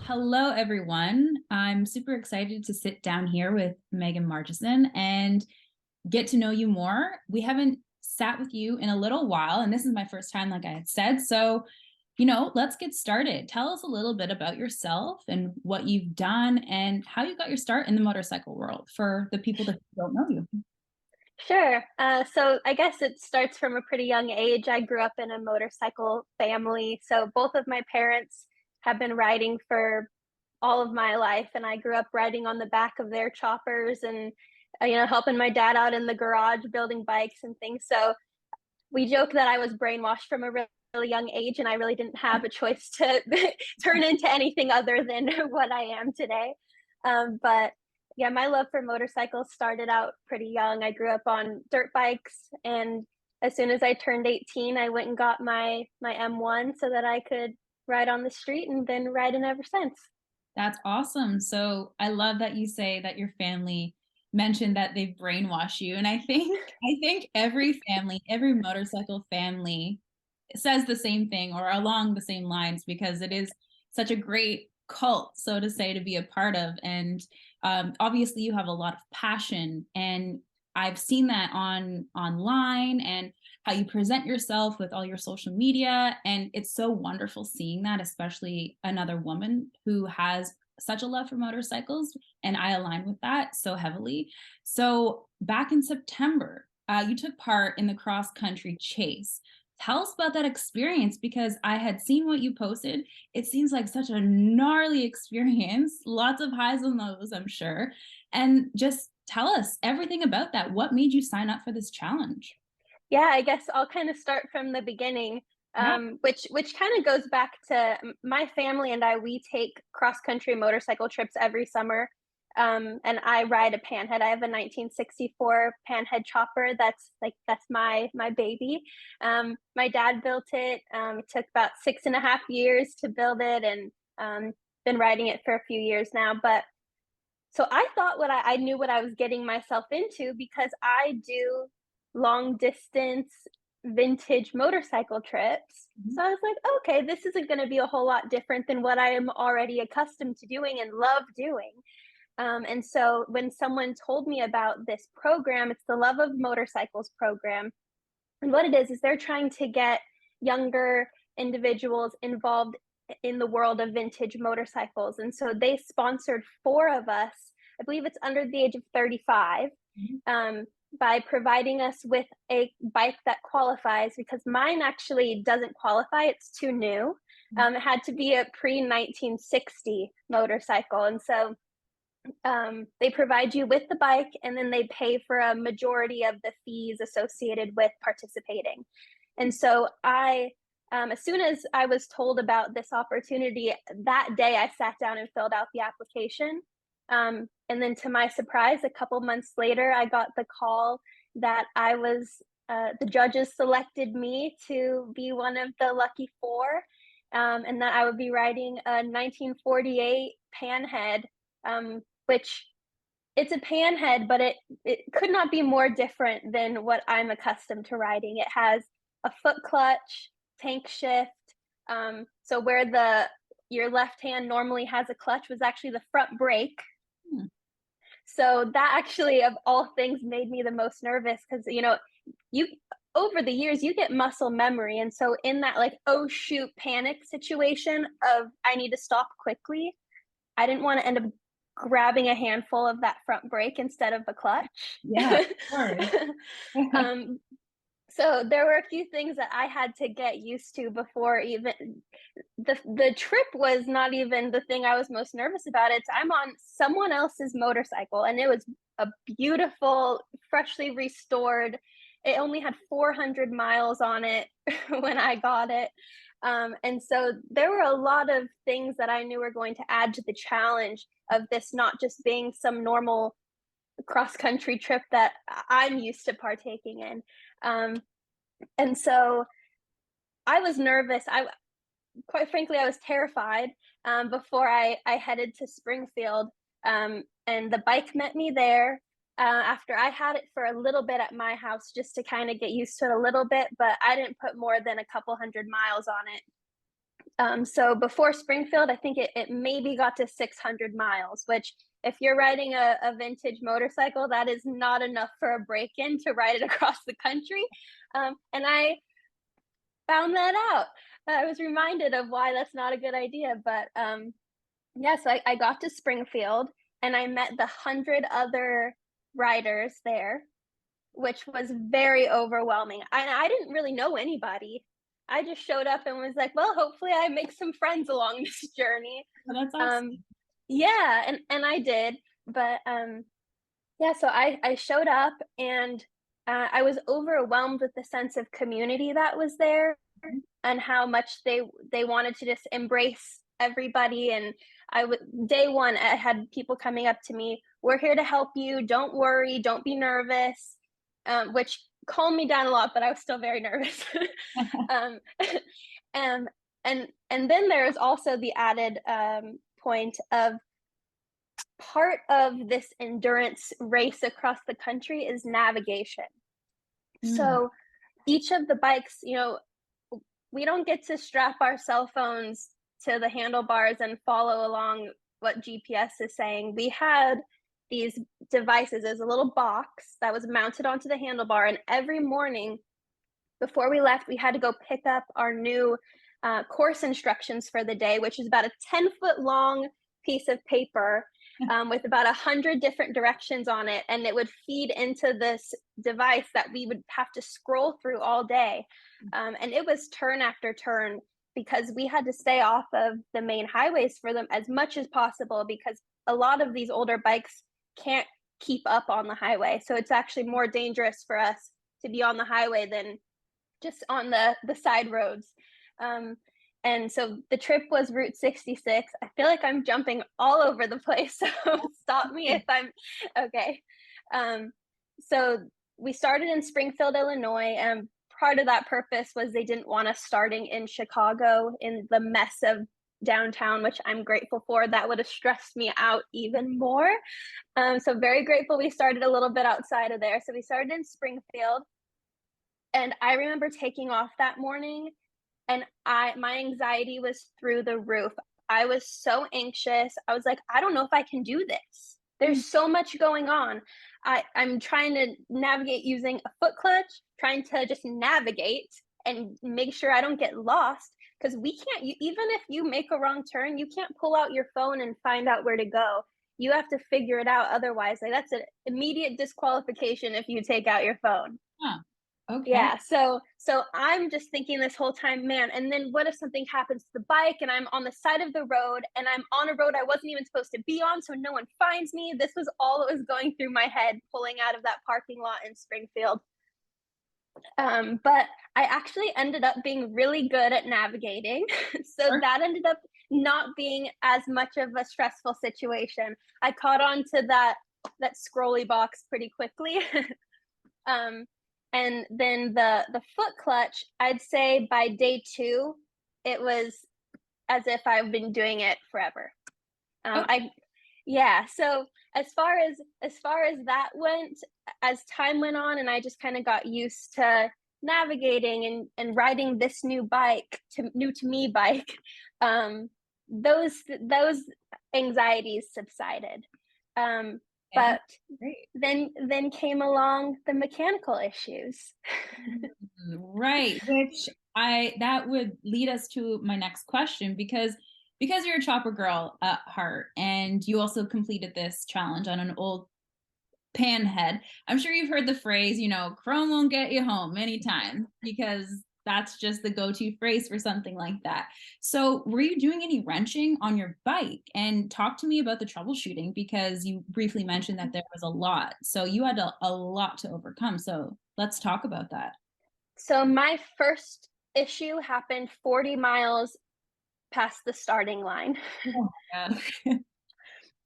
Hello, everyone. I'm super excited to sit down here with Megan Margeson and get to know you more. We haven't sat with you in a little while, and this is my first time, like I had said. So, let's get started. Tell us a little bit about yourself and what you've done and how you got your start in the motorcycle world for the people that don't know you. Sure. So I guess it starts from a pretty young age. I grew up in a motorcycle family. So both of my parents have been riding for all of my life. And I grew up riding on the back of their choppers and, helping my dad out in the garage building bikes and things. So we joke that I was brainwashed from a really young age and I really didn't have a choice to turn into anything other than what I am today. But yeah, my love for motorcycles started out pretty young. I grew up on dirt bikes, and as soon as I turned 18, I went and got my M1 so that I could ride on the street and been riding ever since. That's awesome. So I love that you say that your family mentioned that they brainwash you. And I think every family, every motorcycle family says the same thing or along the same lines because it is such a great cult, so to say, to be a part of. And obviously you have a lot of passion, and I've seen that online and how you present yourself with all your social media. And it's so wonderful seeing that, especially another woman who has such a love for motorcycles. And I align with that so heavily. So back in September, you took part in the cross country chase. Tell us about that experience because I had seen what you posted. It seems like such a gnarly experience, lots of highs and lows, I'm sure. And just tell us everything about that. What made you sign up for this challenge? Yeah, I guess I'll kind of start from the beginning, Yeah. which kind of goes back to my family and I. We take cross country motorcycle trips every summer, and I ride a Panhead. I have a 1964 Panhead Chopper. That's my baby. My dad built it. It took about 6.5 years to build it, and been riding it for a few years now. But so I thought I knew what I was getting myself into because I do long distance vintage motorcycle trips. Mhm. So I was like, okay, this isn't going to be a whole lot different than what I am already accustomed to doing and love doing. And so when someone told me about this program, it's the Love of Motorcycles program. And what it is they're trying to get younger individuals involved in the world of vintage motorcycles. And so they sponsored four of us, I believe it's under the age of 35, Mhm. um, by providing us with a bike that qualifies because mine actually doesn't qualify. It's too new. It had to be a pre 1960 motorcycle. And so they provide you with the bike and then they pay for a majority of the fees associated with participating. And so as soon as I was told about this opportunity, that day I sat down and filled out the application. And then to my surprise, a couple months later, I got the call that the judges selected me to be one of the lucky four, and that I would be riding a 1948 Panhead, which it's a panhead, but it could not be more different than what I'm accustomed to riding. It has a foot clutch, tank shift. So where the your left hand normally has a clutch was actually the front brake. Hmm. So that actually, of all things, made me the most nervous because you over the years you get muscle memory, and so in that like oh shoot panic situation of I need to stop quickly, I didn't want to end up grabbing a handful of that front brake instead of the clutch. Yeah, of course. um, so there were a few things that I had to get used to before even the trip was not even the thing I was most nervous about. It's I'm on someone else's motorcycle and it was a beautiful, freshly restored. It only had 400 miles on it when I got it. And so there were a lot of things that I knew were going to add to the challenge of this not just being some normal cross country trip that I'm used to partaking in. Um, and so I was nervous. I quite frankly, I was terrified before I headed to Springfield. And the bike met me there after I had it for a little bit at my house just to kind of get used to it a little bit, but I didn't put more than a couple hundred miles on it. So before Springfield, I think it maybe got to 600 miles, which if you're riding a vintage motorcycle, that is not enough for a break-in to ride it across the country. And I found that out. I was reminded of why that's not a good idea. But yeah, so I got to Springfield and I met the 100 other riders there, which was very overwhelming. I didn't really know anybody. I just showed up and was like, well, hopefully I make some friends along this journey. Well, that's Um, awesome. yeah, and I did. But yeah, so I showed up and I was overwhelmed with the sense of community that was there and how much they wanted to just embrace everybody. And I would day one, I had people coming up to me, we're here to help you, don't worry, don't be nervous, which calmed me down a lot, but I was still very nervous. um, um, and then there's also the added point of part of this endurance race across the country is navigation. Mm, So each of the bikes, we don't get to strap our cell phones to the handlebars and follow along what GPS is saying. We had these devices as a little box that was mounted onto the handlebar, and every morning before we left, we had to go pick up our new course instructions for the day, which is about a 10-foot long piece of paper with about 100 different directions on it. And it would feed into this device that we would have to scroll through all day. And it was turn after turn because we had to stay off of the main highways for them as much as possible because a lot of these older bikes can't keep up on the highway. So it's actually more dangerous for us to be on the highway than just on the side roads. Um, and so the trip was Route 66. I feel like I'm jumping all over the place, so stop me if I'm okay. Um, so we started in Springfield, Illinois, and part of that purpose was they didn't want us starting in Chicago in the mess of downtown, which I'm grateful for. That would have stressed me out even more. So very grateful we started a little bit outside of there. So we started in Springfield, and I remember taking off that morning and my anxiety was through the roof. I was so anxious. I was like, I don't know if I can do this. mm, There's so much going on. I'm trying to navigate using a foot clutch, trying to just navigate and make sure I don't get lost. Because we can't, even if you make a wrong turn, you can't pull out your phone and find out where to go. You have to figure it out. Otherwise, like that's an immediate disqualification if you take out your phone. huh. Okay. Yeah, so I'm just thinking this whole time, man, and then what if something happens to the bike and I'm on the side of the road and I'm on a road I wasn't even supposed to be on, so no one finds me. This was all that was going through my head pulling out of that parking lot in Springfield. But I actually ended up being really good at navigating. So Sure. that ended up not being as much of a stressful situation. I caught on to that scrolly box pretty quickly. Um, and then the foot clutch, I'd say by day two, it was as if I've been doing it forever. Okay. I Yeah. So as far as that went, as time went on, and I just kind of got used to navigating and riding this new to me bike, um, those anxieties subsided. Um, Okay, that's but great. then came along the mechanical issues. Right, which I that would lead us to my next question because you're a chopper girl at heart and you also completed this challenge on an old panhead. I'm sure you've heard the phrase, chrome won't get you home many times because that's just the go-to phrase for something like that. So, were you doing any wrenching on your bike? And talk to me about the troubleshooting because you briefly mentioned that there was a lot. So, you had a lot to overcome. So, let's talk about that. So my first issue happened 40 miles past the starting line. Oh my God.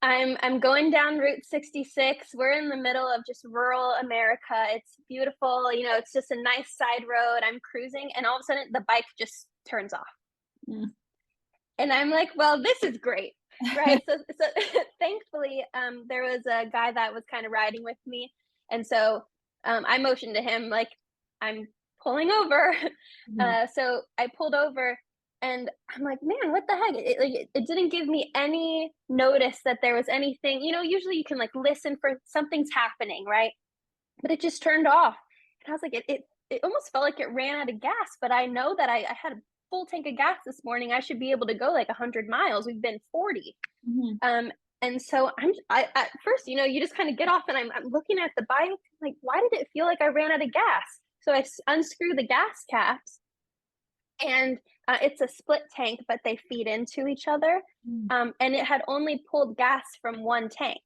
I'm going down Route 66. We're in the middle of just rural America. It's beautiful, it's just a nice side road. I'm cruising and all of a sudden the bike just turns off. Mm. And I'm like, well, this is great. Right. So thankfully, there was a guy that was kind of riding with me. And so I motioned to him like I'm pulling over. Mhm. So I pulled over And I'm like, man, what the heck? It didn't give me any notice that there was anything. Usually you can like listen for something's happening, right? But it just turned off. And I was like, it almost felt like it ran out of gas. But I know that I had a full tank of gas this morning. I should be able to go like 100 miles. We've been 40. Mhm. And so I at first, you just kind of get off, and I'm looking at the bike, like, why did it feel like I ran out of gas? So I unscrew the gas caps, and it's a split tank, but they feed into each other. Mm. And it had only pulled gas from one tank.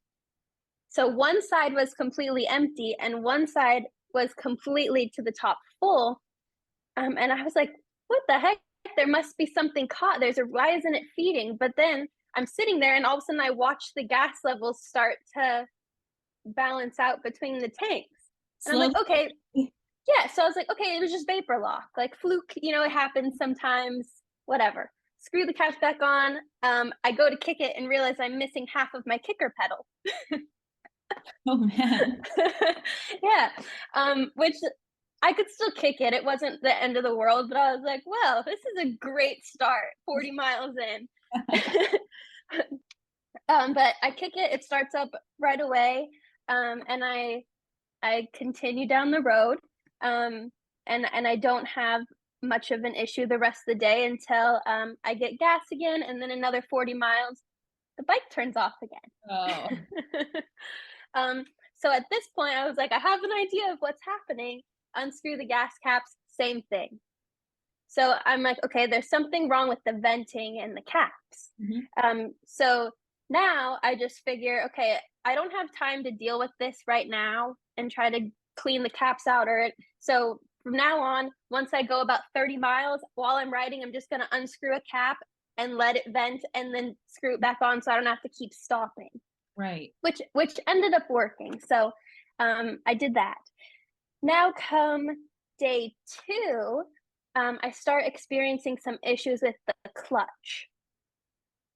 So one side was completely empty, and one side was completely to the top full. And I was like, what the heck? There must be something caught. Why isn't it feeding? But then I'm sitting there, and all of a sudden I watch the gas levels start to balance out between the tanks. And I'm Slow. like, okay, yeah. So I was like, okay, it was just vapor lock, like fluke, it happens sometimes, whatever. Screw the caps back on. I go to kick it and realize I'm missing half of my kicker pedal. Oh man. Yeah. Which I could still kick it. It wasn't the end of the world, but I was like, well, this is a great start, 40 miles in. But I kick it, it starts up right away. And I continue down the road. And I don't have much of an issue the rest of the day until I get gas again, and then another 40 miles, the bike turns off Oh. again. So at this point, I was like, I have an idea of what's happening. Unscrew the gas caps, same thing. So I'm like, okay, there's something wrong with the venting and the caps. So now I just figure, okay, I don't have time to deal with this right now and try to clean the caps out. So from now on, once I go about 30 miles, while I'm riding, I'm just going to unscrew a cap and let it vent, and then screw it back on, so I don't have to keep stopping. Right. Which ended up working. So I did that. Now come day 2, I start experiencing some issues with the clutch.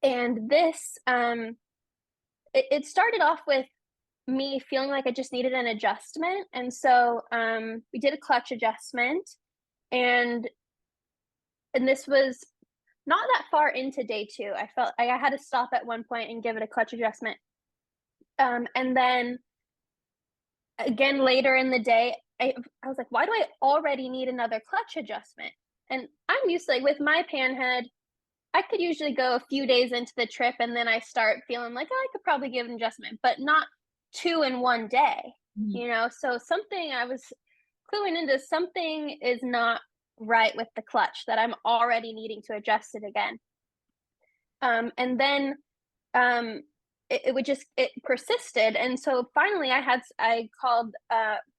And this, it started off with me feeling like I just needed an adjustment. And so we did a clutch adjustment, and this was not that far into day 2. I felt like I had to stop at one point and give it a clutch adjustment. And then again later in the day, I was like, why do I already need another clutch adjustment? And I'm used to, like, with my Panhead, I could usually go a few days into the trip, and then I start feeling like, oh, I could probably give an adjustment, but not 2 in one day, Mhm. So something I was cluing into, something is not right with the clutch, that I'm already needing to adjust it again. And then it persisted, and so finally I called.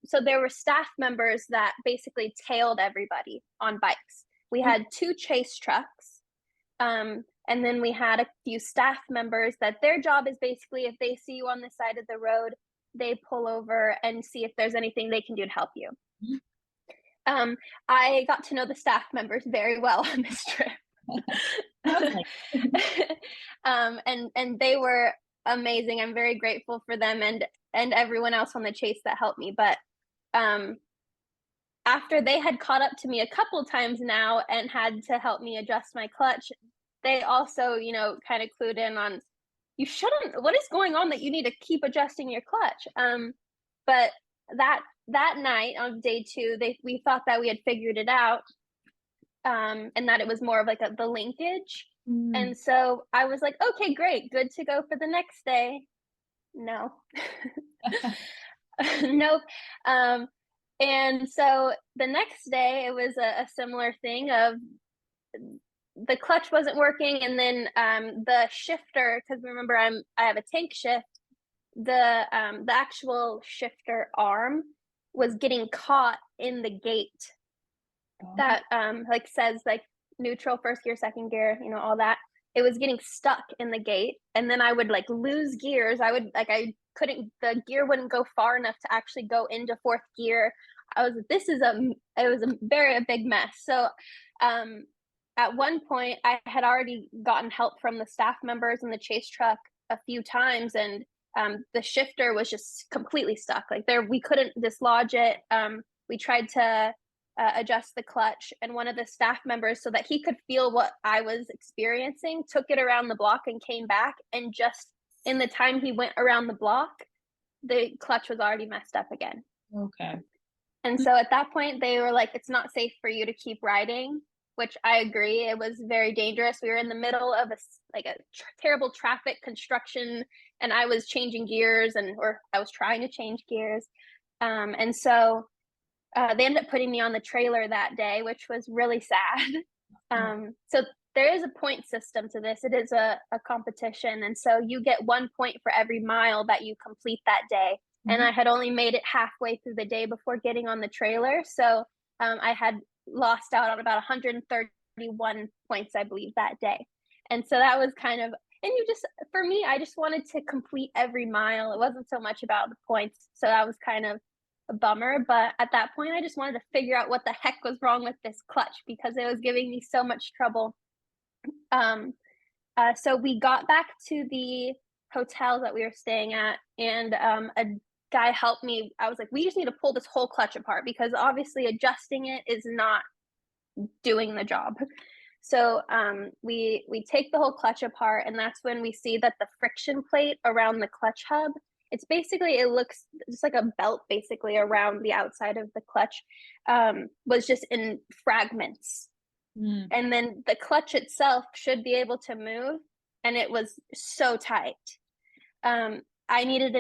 So there were staff members that basically tailed everybody on bikes. We had 2 chase trucks, and then we had a few staff members that their job is basically, if they see you on the side of the road, they pull over and see if there's anything they can do to help you. I got to know the staff members very well on this trip. Okay. And they were amazing. I'm very grateful for them, and everyone else on the chase that helped me. But after they had caught up to me a couple times now and had to help me adjust my clutch, they also, kind of clued in on, you shouldn't, what is going on that you need to keep adjusting your clutch? But that night on day 2, we thought that we had figured it out, and that it was more of like the linkage. Mm. And so I was like, okay, great, good to go for the next day. No. Nope. And so the next day it was a similar thing of the clutch wasn't working, and then the shifter, because remember I have a tank shift, the actual shifter arm was getting caught in the gate Oh. that like says like neutral, first gear, second gear, all that. It was getting stuck in the gate, and then I would like lose gears. I couldn't, the gear wouldn't go far enough to actually go into 4th gear. It was a big mess. So at one point I had already gotten help from the staff members in the chase truck a few times, and the shifter was just completely stuck. Like we couldn't dislodge it. We tried to adjust the clutch, and one of the staff members, so that he could feel what I was experiencing, took it around the block and came back, and just in the time he went around the block, the clutch was already messed up again. Okay. And so at that point, they were like, it's not safe for you to keep riding, which I agree. It was very dangerous. We were in the middle of a terrible traffic construction, and I was changing gears, or I was trying to change gears. And so they ended up putting me on the trailer that day, which was really sad. So there is a point system to this. It is a competition. And so you get 1 point for every mile that you complete that day. And I had only made it halfway through the day before getting on the trailer. So I had lost out on about 131 points, I believe, that day. And so that was kind of, and for me, I just wanted to complete every mile. It wasn't so much about the points. So that was kind of a bummer. But at that point, I just wanted to figure out what the heck was wrong with this clutch, because it was giving me so much trouble. So we got back to the hotel that we were staying at, and a guy helped me. I was like, we just need to pull this whole clutch apart, because obviously adjusting it is not doing the job. So we take the whole clutch apart, and that's when we see that the friction plate around the clutch hub, it looks just like a belt basically around the outside of the clutch, was just in fragments. And then the clutch itself should be able to move, and it was so tight. I needed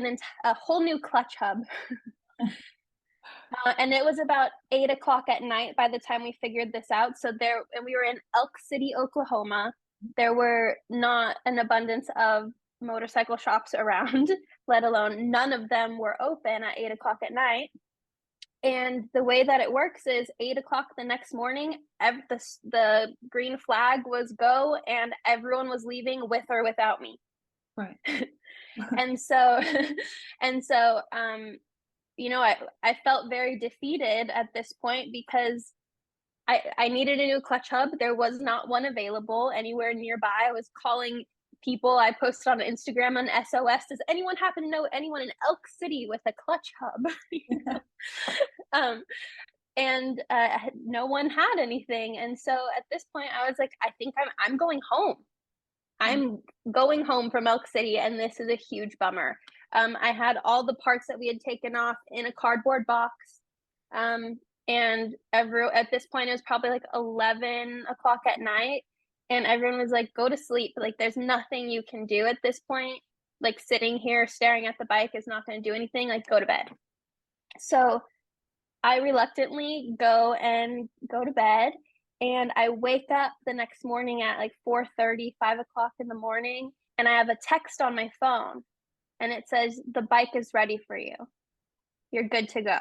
a whole new clutch hub. And it was about 8 o'clock at night by the time we figured this out. And we were in Elk City, Oklahoma. There were not an abundance of motorcycle shops around, let alone none of them were open at 8 o'clock at night. And the way that it works is 8 o'clock the next morning, the green flag was go, and everyone was leaving with or without me. Right. And so, I felt very defeated at this point, because I needed a new clutch hub. There was not one available anywhere nearby. I was calling people. I posted on Instagram on SOS. Does anyone happen to know anyone in Elk City with a clutch hub? And no one had anything. And so at this point, I was like, I think I'm going home. I'm going home from Elk City, and this is a huge bummer. I had all the parts that we had taken off in a cardboard box. And at this point, it was probably like 11 o'clock at night, and everyone was like, go to sleep. Like, there's nothing you can do at this point. Like, sitting here staring at the bike is not going to do anything. Like, go to bed. So I reluctantly go to bed, and I wake up the next morning at like 4:30, 5 o'clock in the morning, and I have a text on my phone, and it says, the bike is ready for you. You're good to go.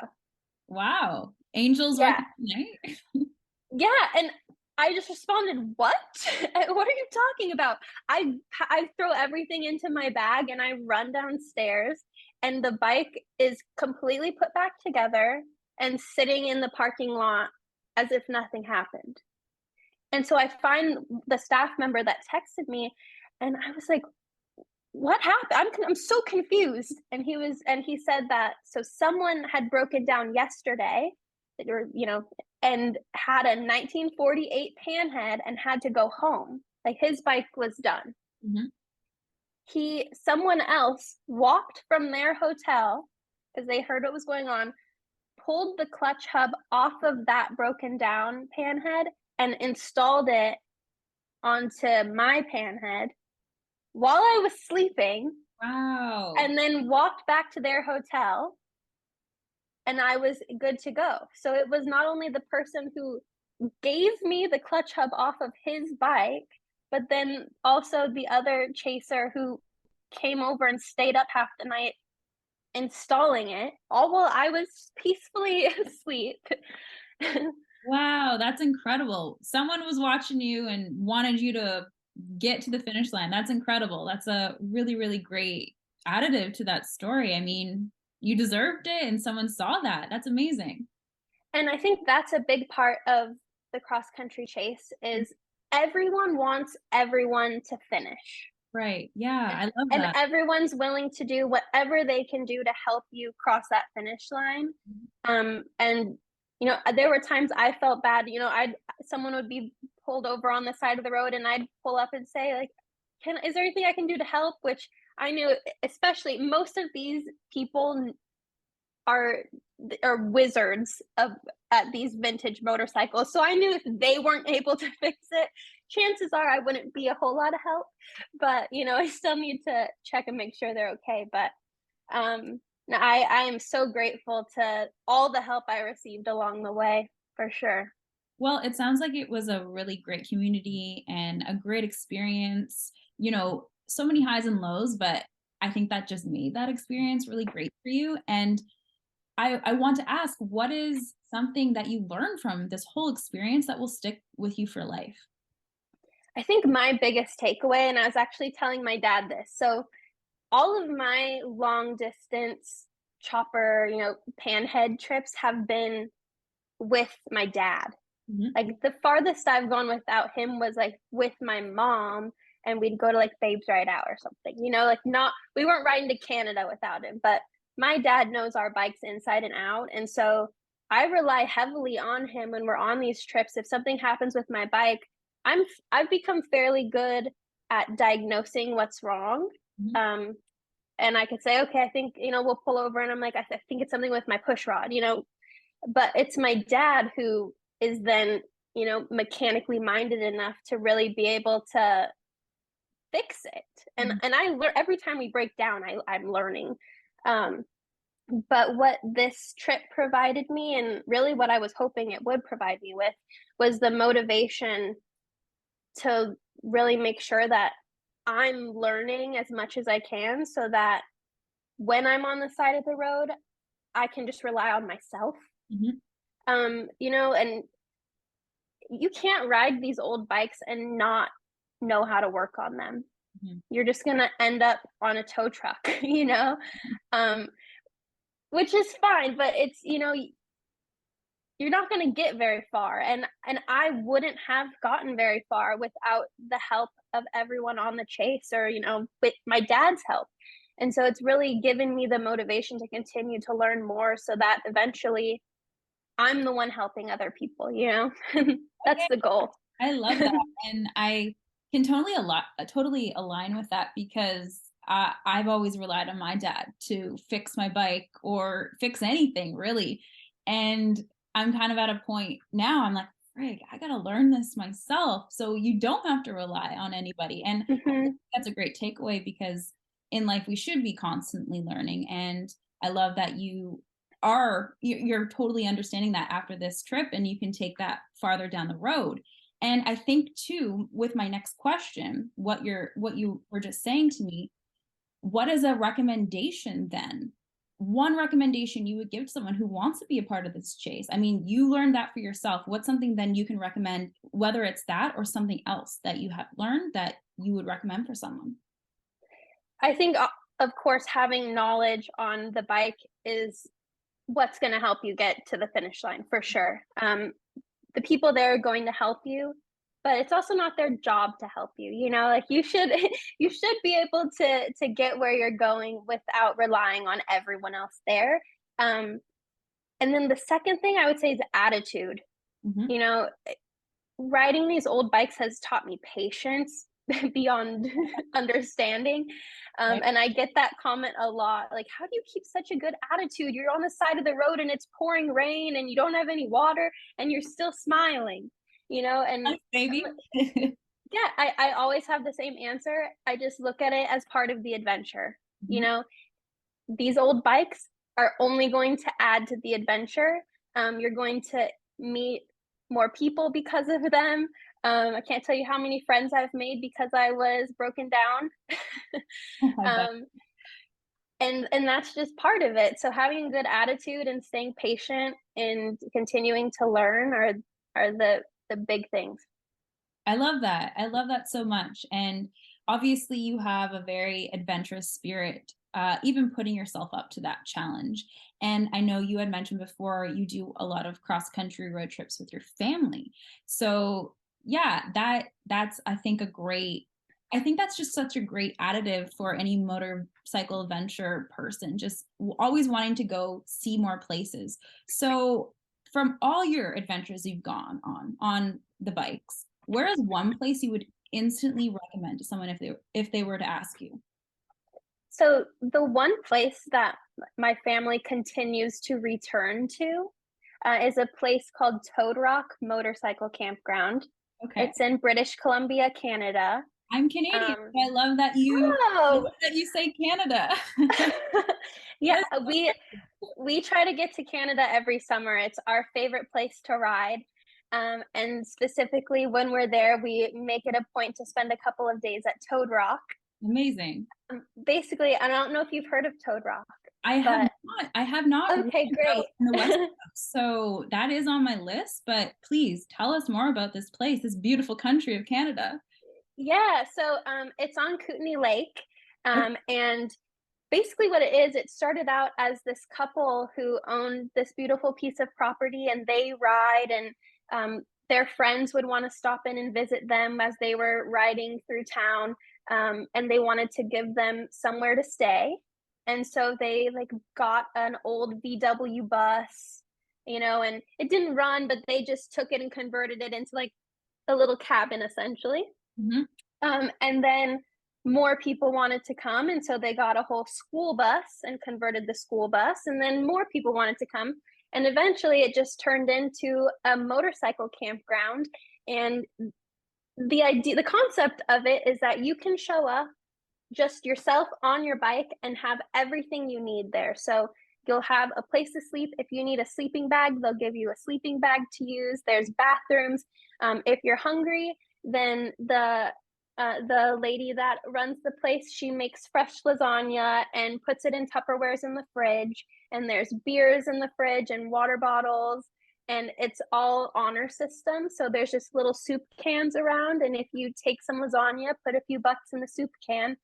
Wow. Angels Yeah. working tonight? Yeah, and I just responded, what? What are you talking about? I throw everything into my bag, and I run downstairs, and the bike is completely put back together and sitting in the parking lot as if nothing happened. And so I find the staff member that texted me, and I was like, what happened? I'm so confused. And he said that, so someone had broken down yesterday, and had a 1948 Panhead and had to go home. Like, his bike was done. Someone else walked from their hotel, because they heard what was going on, pulled the clutch hub off of that broken down Panhead and installed it onto my Panhead while I was sleeping. Wow. And then walked back to their hotel, and I was good to go. So it was not only the person who gave me the clutch hub off of his bike, but then also the other chaser who came over and stayed up half the night installing it, all while I was peacefully asleep. Wow, that's incredible. Someone was watching you and wanted you to get to the finish line. That's incredible. That's a really, really great additive to that story. I mean, you deserved it, and someone saw that. That's amazing. And I think that's a big part of the cross country chase, is everyone wants everyone to finish. Right. Yeah, I love And that. everyone's willing to do whatever they can do to help you cross that finish line. And there were times I felt bad. I'd someone would be pulled over on the side of the road, and I'd pull up and say, like, "Can is there anything I can do to help?" Which I knew, especially most of these people are are wizards of at these vintage motorcycles. So I knew if they weren't able to fix it, chances are I wouldn't be a whole lot of help. But I still need to check and make sure they're okay. But no, I am so grateful to all the help I received along the way, for sure. Well, it sounds like it was a really great community and a great experience. So many highs and lows, but I think that just made that experience really great for you. And I want to ask, what is something that you learned from this whole experience that will stick with you for life? I think my biggest takeaway, and I was actually telling my dad this. So all of my long distance chopper, panhead trips have been with my dad. Mhm. Like, the farthest I've gone without him was, like, with my mom, and we'd go to, like, Babes Ride Out or something, like, not we weren't riding to Canada without him, but my dad knows our bikes inside and out, and so I rely heavily on him when we're on these trips. If something happens with my bike, I've become fairly good at diagnosing what's wrong, Mhm. um, and I could say, "Okay, I think, we'll pull over," and I'm like, I think it's something with my push rod," but it's my dad who is then, mechanically minded enough to really be able to fix it. And Mhm. I learn every time we break down, I'm learning. Um, but what this trip provided me, and really what I was hoping it would provide me with, was the motivation to really make sure that I'm learning as much as I can, so that when I'm on the side of the road, I can just rely on myself. Mhm. And you can't ride these old bikes and not know how to work on them. Mhm. You're just gonna end up on a tow truck, um, which is fine, but you're not gonna get very far, and I wouldn't have gotten very far without the help of everyone on the chase, or with my dad's help. And so it's really given me the motivation to continue to learn more, so that eventually I'm the one helping other people. That's Okay, the goal. I love that, and I can totally align with that because I've always relied on my dad to fix my bike or fix anything really, and I'm kind of at a point now. I'm like, frig, I gotta learn this myself. So you don't have to rely on anybody, and I think Mhm. that's a great takeaway because in life we should be constantly learning. And I love that you're totally understanding that after this trip, and you can take that farther down the road. And I think too, with my next question, what you were just saying to me, what is a recommendation then? One recommendation you would give to someone who wants to be a part of this chase. I mean, you learned that for yourself. What's something then you can recommend, whether it's that or something else that you have learned that you would recommend for someone? I think, of course, having knowledge on the bike is what's going to help you get to the finish line, for sure. The people there are going to help you, but it's also not their job to help you. Like, you should you should be able to get where you're going without relying on everyone else there. Um, and then the second thing I would say is attitude. Mhm. You know, riding these old bikes has taught me patience beyond understanding. Right. And I get that comment a lot, like, how do you keep such a good attitude? You're on the side of the road and it's pouring rain and you don't have any water and you're still smiling, and Thanks, baby. yeah, I always have the same answer. I just look at it as part of the adventure. You Mhm. know, these old bikes are only going to add to the adventure. You're going to meet more people because of them. I can't tell you how many friends I've made because I was broken down. I bet. um, and that's just part of it. So having a good attitude and staying patient and continuing to learn are the big things. I love that. I love that so much. And obviously, you have a very adventurous spirit, even putting yourself up to that challenge. And I know you had mentioned before you do a lot of cross country road trips with your family. So yeah, that's I think a great. I think that's just such a great additive for any motorcycle adventure person, just always wanting to go see more places. So from all your adventures you've gone on the bikes, where is one place you would instantly recommend to someone if they were to ask you? So the one place that my family continues to return to is a place called Toad Rock Motorcycle Campground. Okay. It's in British Columbia, Canada. I'm Canadian. Um, So I love that oh, you say Canada. yeah, That's so we try to get to Canada every summer. It's our favorite place to ride. And specifically when we're there, we make it a point to spend a couple of days at Toad Rock. amazing. Basically, I don't know if you've heard of Toad Rock, I have but not. I have not ridden okay, out great. in the West Coast, so that is on my list. But please tell us more about this place, this beautiful country of Canada. Yeah, so it's on Kootenay Lake, Okay, and basically what it is, it started out as this couple who owned this beautiful piece of property, and they ride, and their friends would want to stop in and visit them as they were riding through town, and they wanted to give them somewhere to stay, and so they like got an old VW bus, and it didn't run, but they just took it and converted it into like a little cabin essentially. mhm. And then more people wanted to come, and so they got a whole school bus and converted the school bus, and then more people wanted to come, and eventually it just turned into a motorcycle campground. And the concept of it is that you can show up just yourself on your bike and have everything you need there. So you'll have a place to sleep. If you need a sleeping bag, they'll give you a sleeping bag to use. There's bathrooms. If you're hungry, then the lady that runs the place, she makes fresh lasagna and puts it in Tupperwares in the fridge. And there's beers in the fridge and water bottles. And it's all honor system. So there's just little soup cans around. And if you take some lasagna, put a few bucks in the soup can,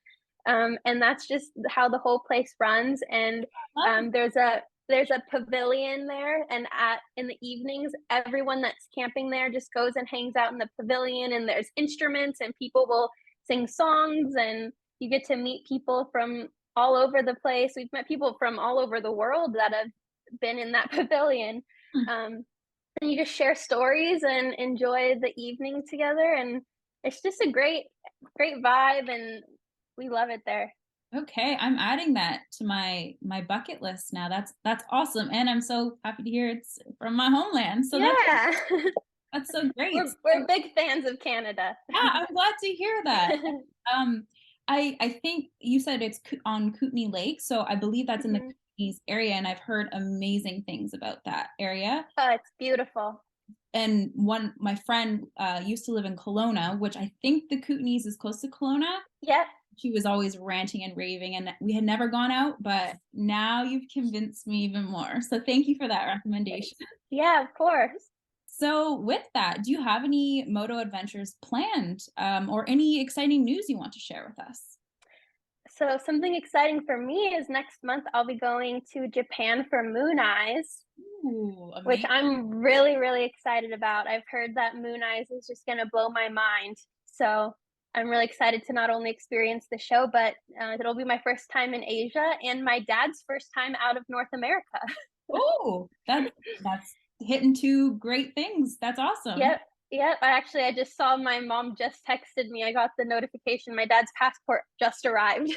and that's just how the whole place runs. And Love there's a pavilion there, and in the evenings, everyone that's camping there just goes and hangs out in the pavilion. And there's instruments, and people will sing songs, and you get to meet people from all over the place. We've met people from all over the world that have been in that pavilion. it. And you just share stories and enjoy the evening together, and it's just a great vibe, and we love it there. Okay, I'm adding that to my bucket list now. That's awesome, and I'm so happy to hear it's from my homeland. So Yeah. that's so great. We're big fans of Canada. Yeah, I'm glad to hear that. Um, I think you said it's on Kootenay Lake, so I believe that's in the Mhm. Kootenays area, and I've heard amazing things about that area. Oh, it's beautiful. And my friend used to live in Kelowna, which I think the Kootenays is close to Kelowna. Yep. She was always ranting and raving, and we had never gone out, but now you've convinced me even more. So thank you for that recommendation. Yeah, of course. So, with that, do you have any moto adventures planned, or any exciting news you want to share with us? So something exciting for me is next month I'll be going to Japan for Moon Eyes, Ooh, which amazing. I'm really, really excited about. I've heard that Moon Eyes is just going to blow my mind. So I'm really excited to not only experience the show, but it'll be my first time in Asia and my dad's first time out of North America. Oh, that's hitting two great things. That's awesome. Yep. Yep. I just saw my mom just texted me. I got the notification. My dad's passport just arrived.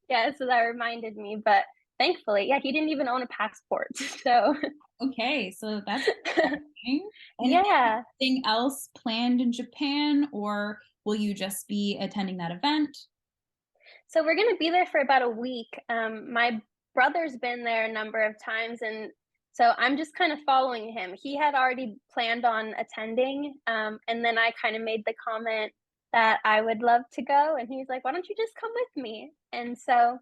Yeah. So that reminded me. But thankfully, yeah, he didn't even own a passport. So, Okay, so that's exciting. And yeah. anything else planned in Japan, or will you just be attending that event? So we're going to be there for about a week. My brother's been there a number of times, and so I'm just kind of following him. He had already planned on attending, and then I kind of made the comment that I would love to go, and he's like, "Why don't you just come with me?" And so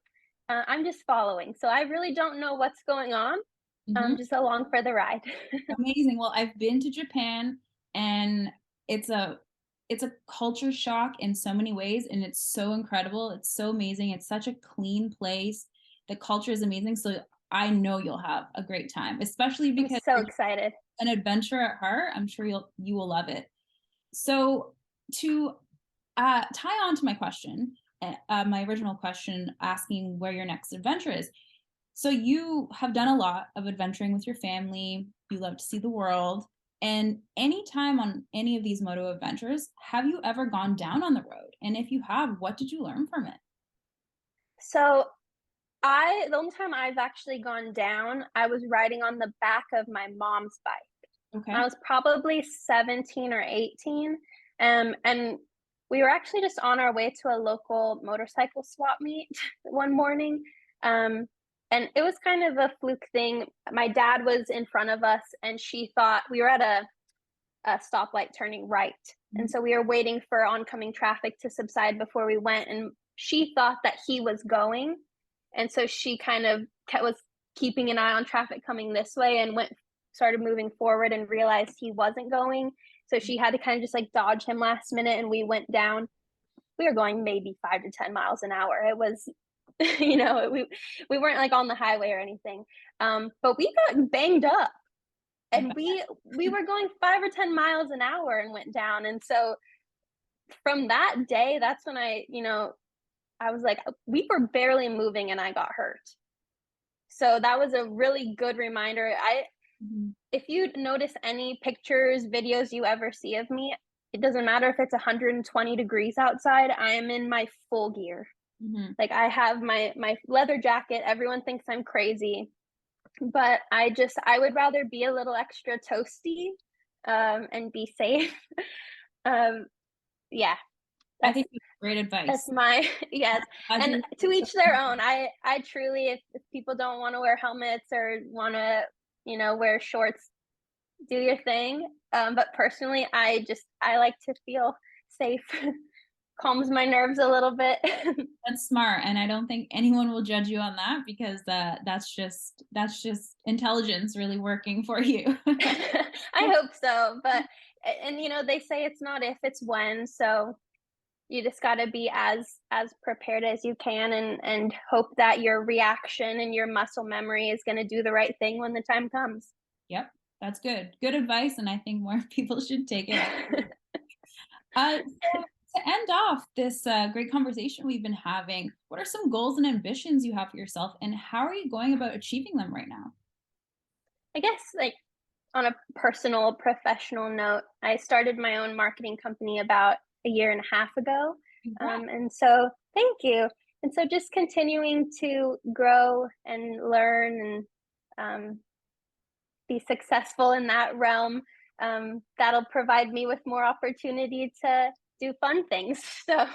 I'm just following. So I really don't know what's going on. Mhm. Just along for the ride. Amazing. Well, I've been to Japan, and it's a it's a culture shock in so many ways, and it's so incredible. It's so amazing. It's such a clean place. The culture is amazing. So I know you'll have a great time, especially I'm because so you're excited. an adventurer at heart. I'm sure you will love it. So to tie on to my question, my original question asking where your next adventure is. So you have done a lot of adventuring with your family. you love to see the world. And anytime on any of these moto adventures, have you ever gone down on the road? And if you have, what did you learn from it? So the only time I've actually gone down, I was riding on the back of my mom's bike. I Okay. was probably 17 or 18. And we were actually just on our way to a local motorcycle swap meet one morning. Um, and it was kind of a fluke thing. My dad was in front of us, and she thought we were at a stoplight turning right. And Mhm. so we were waiting for oncoming traffic to subside before we went. And she thought that he was going. And so she kind of was keeping an eye on traffic coming this way and started moving forward and realized he wasn't going. So she had to kind of just like dodge him last minute, and we went down. We were going maybe 5 to 10 miles an hour. It was, we weren't like on the highway or anything. But we got banged up, I and bet. we were going 5 or 10 miles an hour and went down. And so from that day, that's when I was like, we were barely moving and I got hurt. So that was a really good reminder. Mhm. If you notice any pictures, videos you ever see of me, it doesn't matter if it's 120 degrees outside, I am in my full gear. Mhm. Like, I have my leather jacket. Everyone thinks I'm crazy, but I would rather be a little extra toasty, and be safe. Um, yeah, I that's think that's great that's advice. my yes. Glad And you to each their own. I truly, if people don't want to wear helmets or want to, wear shorts, do your thing. But personally, I like to feel safe. Calms my nerves a little bit. That's smart, and I don't think anyone will judge you on that because that's just intelligence really working for you. I hope so, but and they say it's not if, it's when. So you just got to be as prepared as you can, and hope that your reaction and your muscle memory is going to do the right thing when the time comes. Yep, that's good. Good advice, and I think more people should take it. So to end off this great conversation we've been having, what are some goals and ambitions you have for yourself, and how are you going about achieving them right now? I guess, like, on a personal, professional note, I started my own marketing company about a year and a half ago. Congrats. And so, thank you. And so, just continuing to grow and learn and be successful in that realm, that'll provide me with more opportunity to do fun things. So,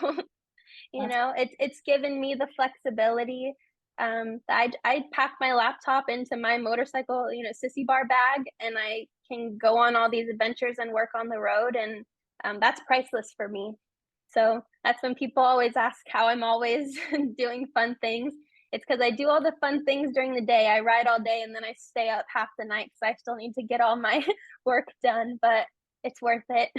That's it's given me the flexibility. I pack my laptop into my motorcycle, sissy bar bag, and I can go on all these adventures and work on the road, and that's priceless for me. So that's when people always ask how I'm always doing fun things. It's because I do all the fun things during the day. I ride all day, and then I stay up half the night because I still need to get all my work done. But it's worth it.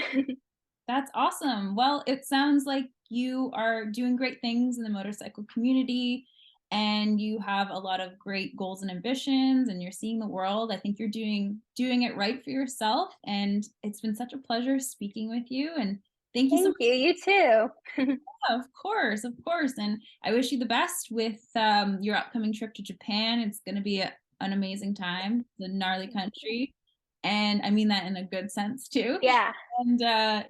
That's awesome. Well, it sounds like you are doing great things in the motorcycle community and you have a lot of great goals and ambitions and you're seeing the world. I think you're doing it right for yourself and it's been such a pleasure speaking with you and thank you so Thank you. You too. much. Of course, of course. And I wish you the best with your upcoming trip to Japan. It's going to be an amazing time. It's a gnarly country. And I mean that in a good sense too. Yeah. And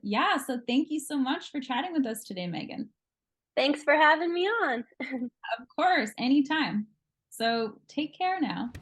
yeah, so thank you so much for chatting with us today, Megan. Thanks for having me on. Of course, anytime. So take care now.